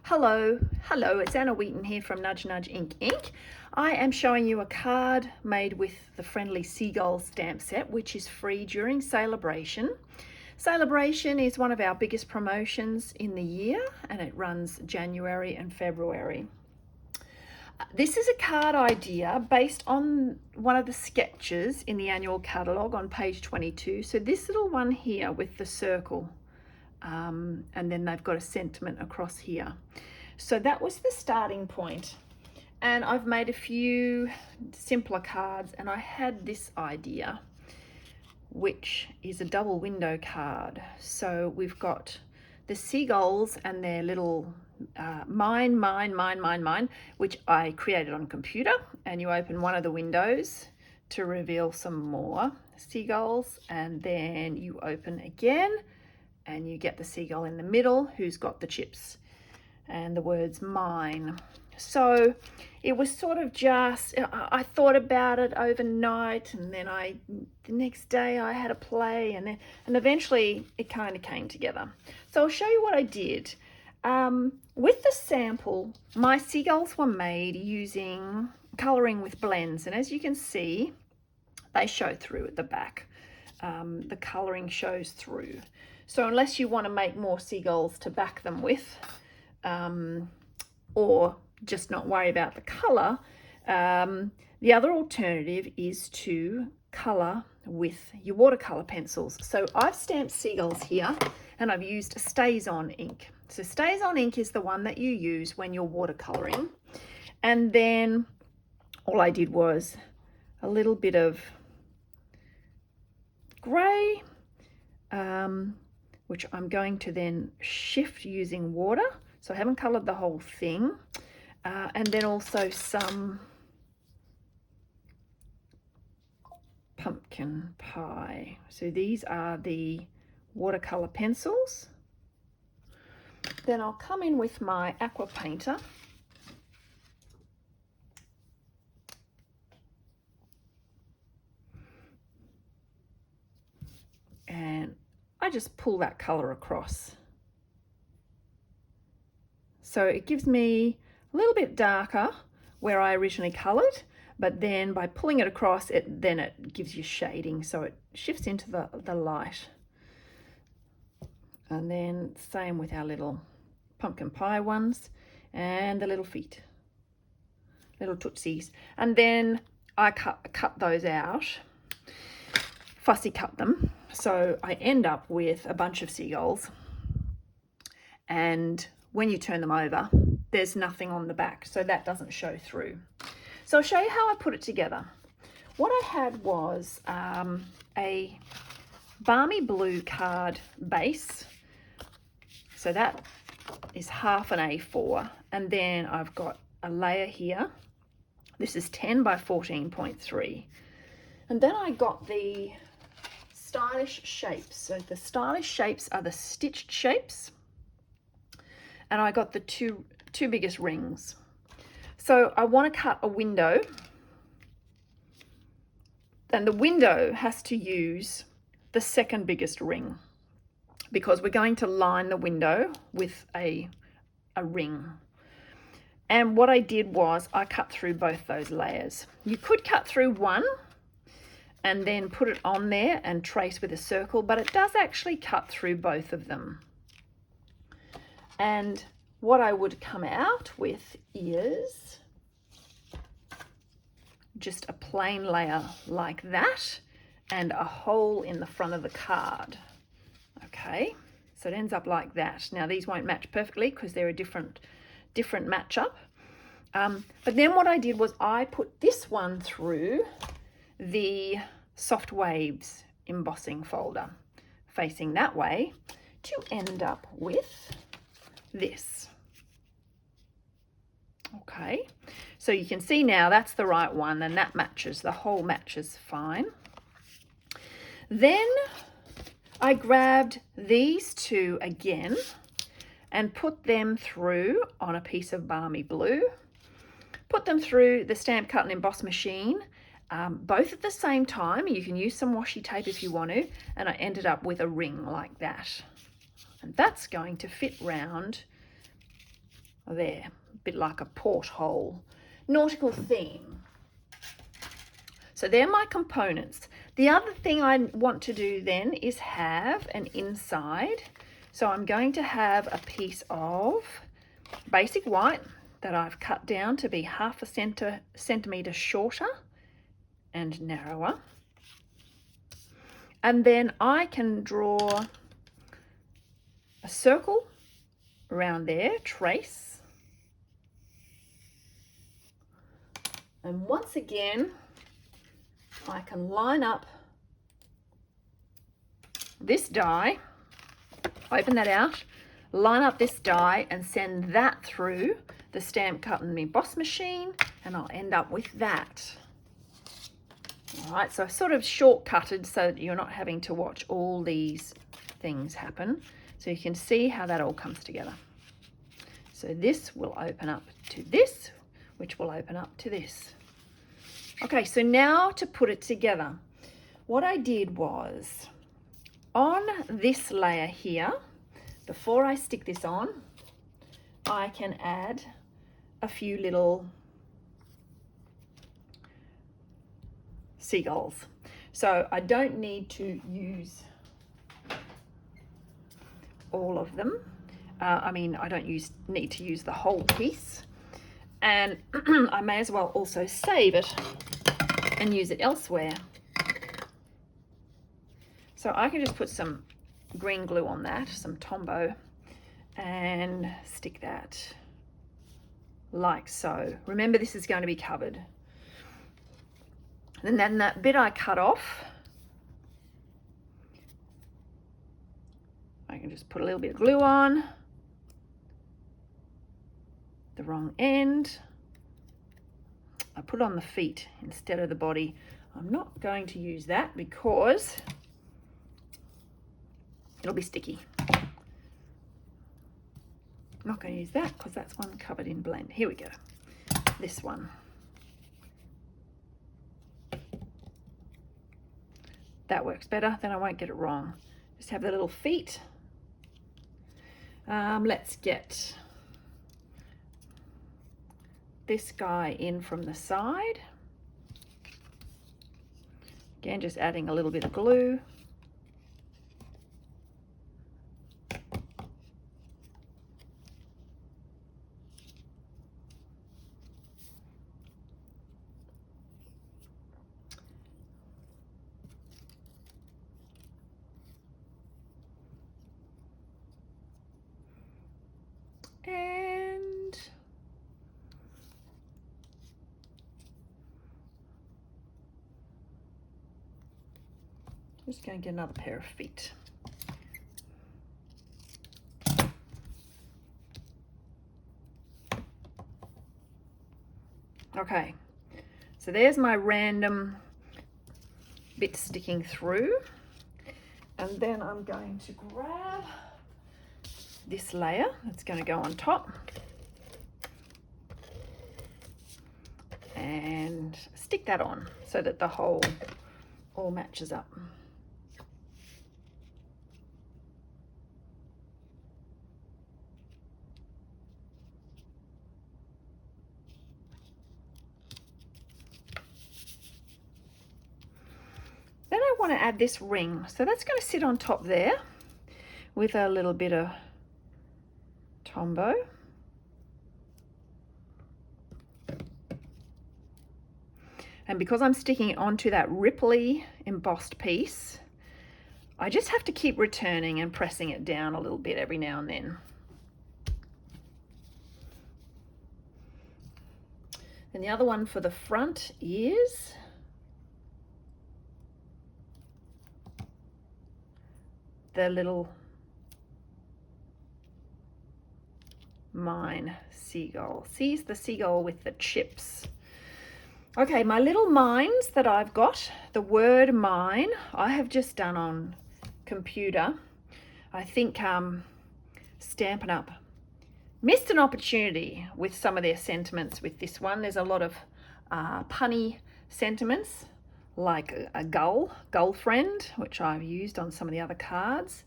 Hello, it's Anna Wheaton here from Nudge Nudge Ink Ink. I am showing you a card made with the Friendly Seagulls stamp set, which is free during Sale-a-Bration. Sale-a-Bration is one of our biggest promotions in the year, and it runs January and February. This is a card idea based on one of the sketches in the annual catalogue on page 22. So this little one here with the circle. And then they've got a sentiment across here. So that was the starting point. And I've made a few simpler cards, and I had this idea, which is a double window card. So we've got the seagulls and their little mine, which I created on computer, and you open one of the windows to reveal some more seagulls, and then you open again and you get the seagull in the middle who's got the chips and the words mine. So it was sort of just, I thought about it overnight, and then the next day I had a play, and eventually it kind of came together. So I'll show you what I did. With the sample, my seagulls were made using colouring with blends, and as you can see, they show through at the back. The colouring shows through. So unless you want to make more seagulls to back them with, or just not worry about the colour, the other alternative is to colour with your watercolour pencils. So I've stamped seagulls here, and I've used a Stays-On ink. So Stays-On ink is the one that you use when you're watercolouring. And then all I did was a little bit of grey, which I'm going to then shift using water. So I haven't coloured the whole thing. And then also some pumpkin pie. So these are the watercolour pencils. Then I'll come in with my aqua painter. And I just pull that colour across. So it gives me a little bit darker where I originally coloured, but then by pulling it across, it gives you shading, so it shifts into the light. And then same with our little pumpkin pie ones and the little feet, little tootsies. And then I cut those out, fussy cut them. So I end up with a bunch of seagulls, and when you turn them over, there's nothing on the back, so that doesn't show through. So I'll show you how I put it together. What I had was a balmy blue card base. So that is half an A4, and then I've got a layer here. This is 10 by 14.3. And then I got the stylish shapes. So the stylish shapes are the stitched shapes, and I got the two biggest rings. So I want to cut a window, and the window has to use the second biggest ring, because we're going to line the window with a ring. And what I did was I cut through both those layers. You could cut through one and then put it on there and trace with a circle, but it does actually cut through both of them. And what I would come out with is just a plain layer like that, and a hole in the front of the card. Okay, so it ends up like that. Now these won't match perfectly because they're a different matchup. But then what I did was I put this one through the Soft Waves embossing folder facing that way to end up with this. Okay, so you can see now that's the right one, and that matches, the whole matches fine. Then I grabbed these two again and put them through on a piece of balmy blue, put them through the Stamp Cut and Emboss machine, both at the same time. You can use some washi tape if you want to, and I ended up with a ring like that. And that's going to fit round there, a bit like a porthole, nautical theme. So they're my components. The other thing I want to do then is have an inside. So I'm going to have a piece of basic white that I've cut down to be half a centimetre shorter and narrower. And then I can draw a circle around there, trace. And once again, I can line up this die, open that out, line up this die and send that through the stamp cut and emboss machine, and I'll end up with that. All right, so I've sort of shortcutted so that you're not having to watch all these things happen. So you can see how that all comes together. So this will open up to this, which will open up to this. Okay, so now to put it together. What I did was, on this layer here, before I stick this on, I can add a few little seagulls. So I don't need to use all of them. I don't need to use the whole piece. And I may as well also save it and use it elsewhere. So I can just put some green glue on that, some Tombow, and stick that like so. Remember, this is going to be covered. And then that bit I cut off, I can just put a little bit of glue on the wrong end. I put on the feet instead of the body. I'm not going to use that because it'll be sticky. I'm not going to use that because that's one covered in blend. Here we go. This one. That works better, then I won't get it wrong. Just have the little feet. Let's get this guy in from the side. Again, just adding a little bit of glue. And just going to get another pair of feet. Okay, so there's my random bits sticking through, and then I'm going to grab this layer that's going to go on top and stick that on so that the whole all matches up. Then I want to add this ring, so that's going to sit on top there with a little bit of Tombow. And because I'm sticking it onto that ripply embossed piece, I just have to keep returning and pressing it down a little bit every now and then. And the other one for the front is the little mine seagull. Sees the seagull with the chips. Okay, my little mines that I've got, the word mine, I have just done on computer. I think Stampin' Up missed an opportunity with some of their sentiments with this one. There's a lot of punny sentiments, like a gull, girlfriend, which I've used on some of the other cards,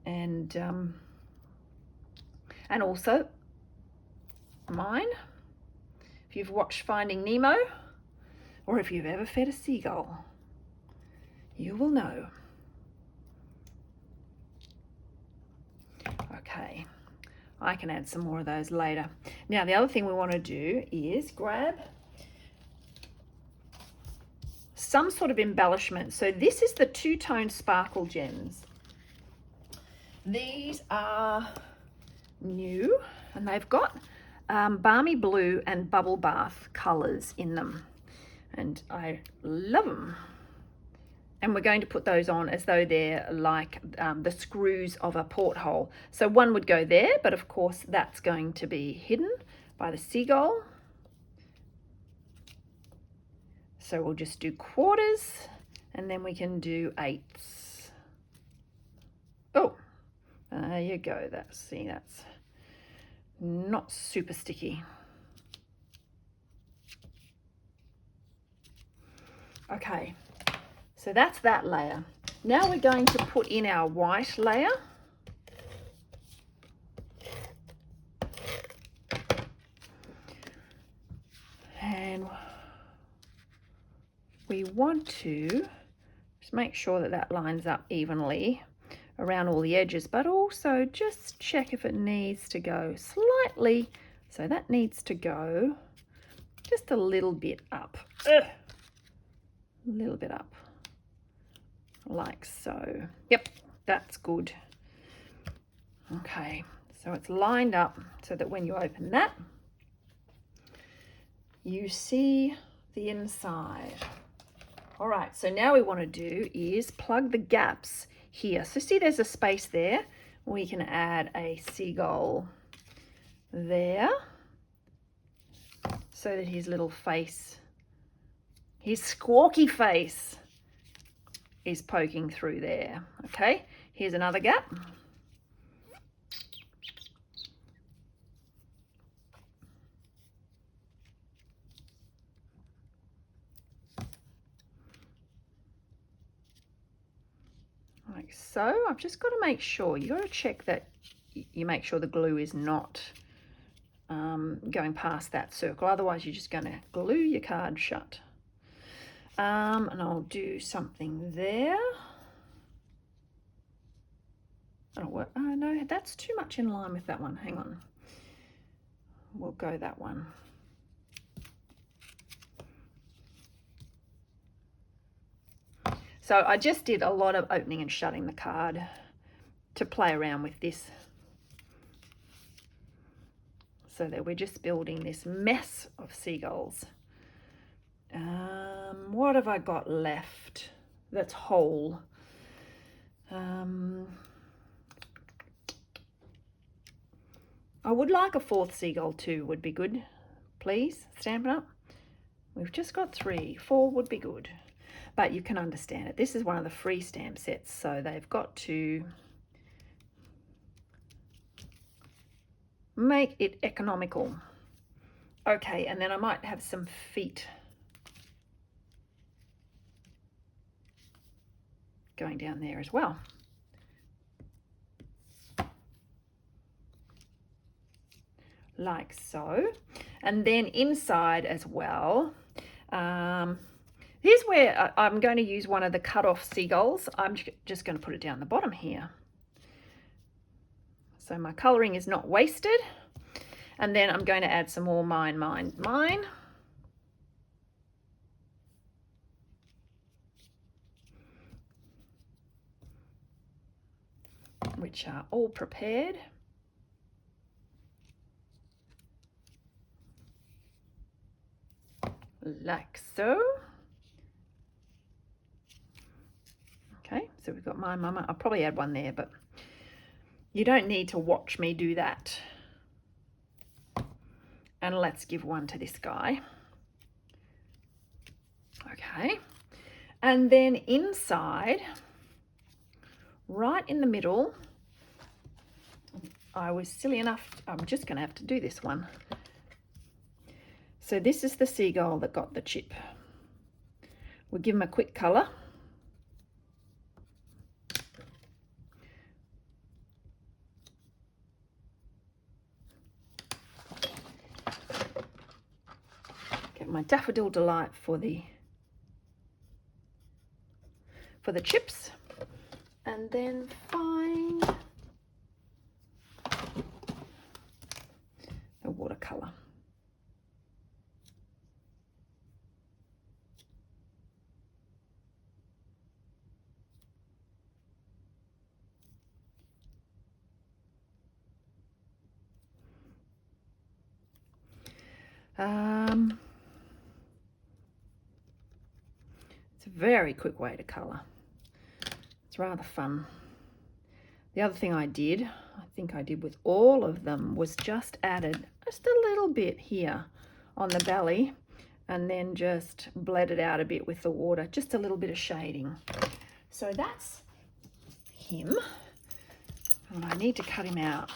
and also mine. If you've watched Finding Nemo, or if you've ever fed a seagull, you will know. Okay, I can add some more of those later. Now, the other thing we want to do is grab some sort of embellishment. So this is the two-tone sparkle gems. These are new, and they've got balmy blue and bubble bath colors in them, and I love them. And we're going to put those on as though they're like the screws of a porthole. So one would go there, but of course that's going to be hidden by the seagull. So we'll just do quarters, and then we can do eighths. Oh, there you go. That's not super sticky. Okay, so that's that layer. Now we're going to put in our white layer. And we want to just make sure that that lines up evenly around all the edges, but also just check if it needs to go slightly. So that needs to go just a little bit up. A little bit up, like so. Yep, that's good. Okay, so it's lined up so that when you open that, you see the inside. All right, so now we want to do is plug the gaps here. So see there's a space there. We can add a seagull there so that his little face, his squawky face, is poking through there. Okay, here's another gap. Like so. I've just got to make sure, you got to check that you make sure the glue is not going past that circle, otherwise you're just going to glue your card shut. And I'll do something there. Oh, no, that's too much in line with that one. Hang on, we'll go that one. So I just did a lot of opening and shutting the card to play around with this, so that we're just building this mess of seagulls. What have I got left that's whole? I would like a fourth seagull too, would be good. Please, Stampin' Up. We've just got 3, 4 would be good. But you can understand it. This is one of the free stamp sets, so they've got to make it economical. Okay, and then I might have some feet going down there as well. Like so. And then inside as well, here's where I'm going to use one of the cut-off seagulls. I'm just going to put it down the bottom here, so my colouring is not wasted. And then I'm going to add some more mine, which are all prepared. Like so. Okay, so we've got my mama. I'll probably add one there, but you don't need to watch me do that. And let's give one to this guy. Okay, and then inside, right in the middle, I was silly enough, I'm just going to have to do this one. So this is the seagull that got the chip. We'll give him a quick colour. Get my Daffodil Delight for the chips, and then find the watercolor. It's a very quick way to colour. It's rather fun. The other thing I think I did with all of them, was just added just a little bit here on the belly, and then just bled it out a bit with the water, just a little bit of shading. So that's him, and I need to cut him out.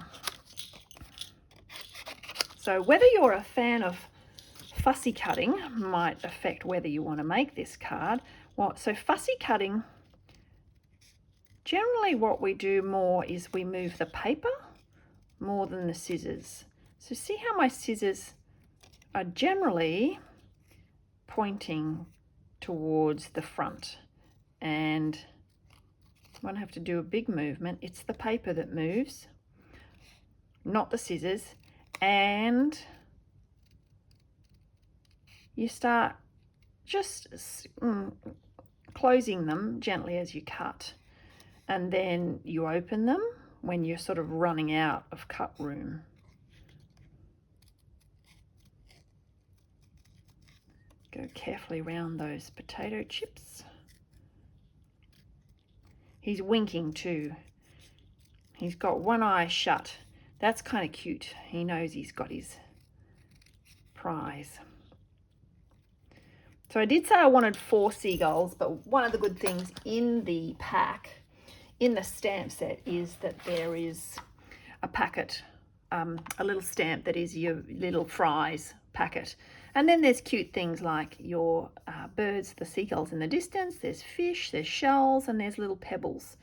So whether you're a fan of fussy cutting might affect whether you want to make this card. So fussy cutting, generally what we do more is we move the paper more than the scissors. So see how my scissors are generally pointing towards the front, and when I have to do a big movement, it's the paper that moves, not the scissors. And you start just closing them gently as you cut, and then you open them when you're sort of running out of cut room. Go carefully around those potato chips. He's winking too. He's got one eye shut. That's kind of cute. He knows he's got his prize. So I did say I wanted 4 seagulls, but one of the good things in the pack, in the stamp set, is that there is a packet, a little stamp that is your little fries packet. And then there's cute things like your birds, the seagulls in the distance, there's fish, there's shells, and there's little pebbles.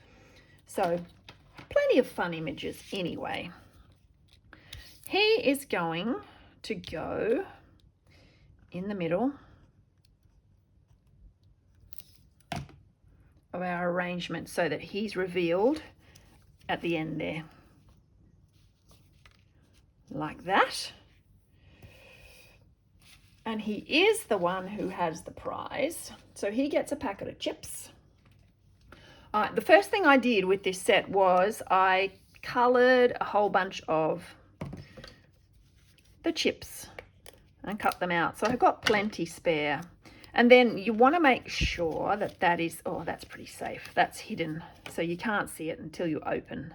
So plenty of fun images anyway. He is going to go in the middle of our arrangement so that he's revealed at the end there, like that. And he is the one who has the prize, so he gets a packet of chips. The first thing I did with this set was I coloured a whole bunch of the chips and cut them out, so I've got plenty spare. And then you want to make sure that that is, oh, that's pretty safe, that's hidden, so you can't see it until you open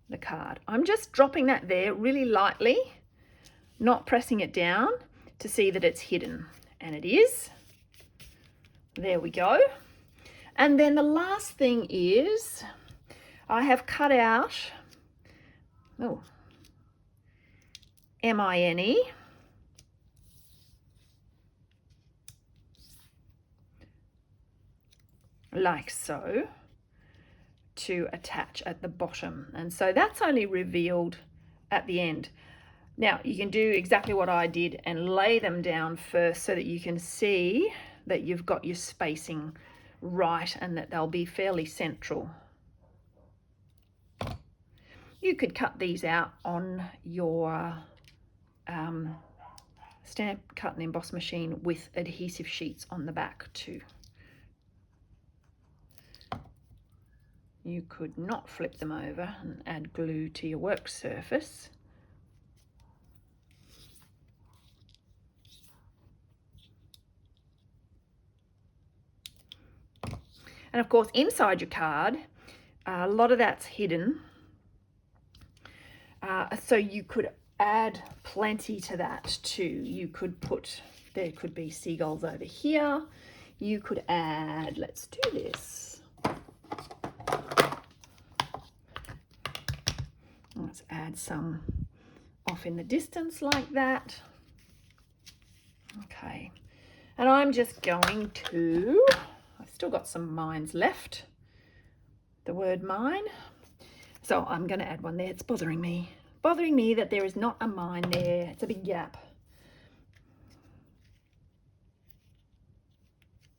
the card. I'm just dropping that there really lightly, not pressing it down, to see that it's hidden, and it is. There we go. And then the last thing is I have cut out, oh, M-I-N-E, like so, to attach at the bottom, and so that's only revealed at the end. Now you can do exactly what I did and lay them down first so that you can see that you've got your spacing right and that they'll be fairly central. You could cut these out on your stamp cut and emboss machine with adhesive sheets on the back too. You could not flip them over and add glue to your work surface. And of course, inside your card, a lot of that's hidden. So you could add plenty to that too. You could put, there could be seagulls over here. You could add, let's do this. Let's add some off in the distance like that. Okay. And I'm just going to, I've still got some mines left, the word mine. So I'm going to add one there. It's bothering me that there is not a mine there. It's a big gap.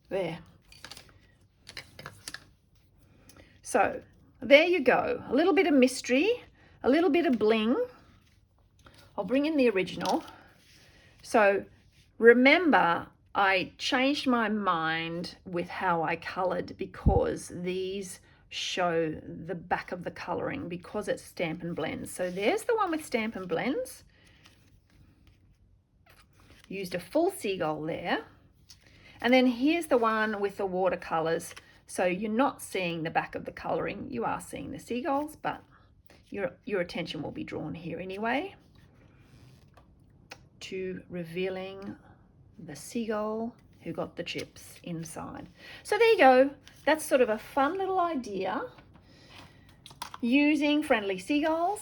There. So there you go. A little bit of mystery, a little bit of bling. I'll bring in the original. So remember, I changed my mind with how I colored because these show the back of the coloring because it's Stampin' Blends. So there's the one with Stampin' Blends. Used a full seagull there. And then here's the one with the watercolors. So you're not seeing the back of the coloring. You are seeing the seagulls, but your attention will be drawn here anyway to revealing the seagull who got the chips inside. So there you go. That's sort of a fun little idea using Friendly Seagulls.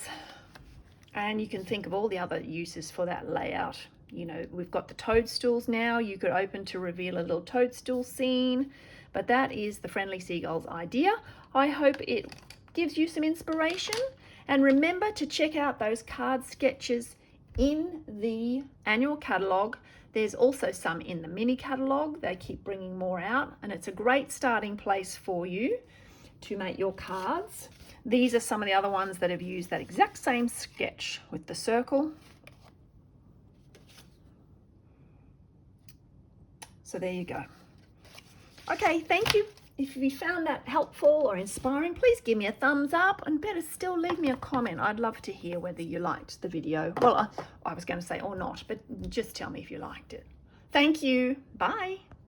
And you can think of all the other uses for that layout. You know, we've got the toadstools now. You could open to reveal a little toadstool scene, but that is the Friendly Seagulls idea. I hope it gives you some inspiration. And remember to check out those card sketches in the annual catalogue. There's also some in the mini catalogue. They keep bringing more out, and it's a great starting place for you to make your cards. These are some of the other ones that have used that exact same sketch with the circle. So there you go. Okay, thank you. If you found that helpful or inspiring, please give me a thumbs up, and better still, leave me a comment. I'd love to hear whether you liked the video. Well, I was going to say or not, but just tell me if you liked it. Thank you. Bye.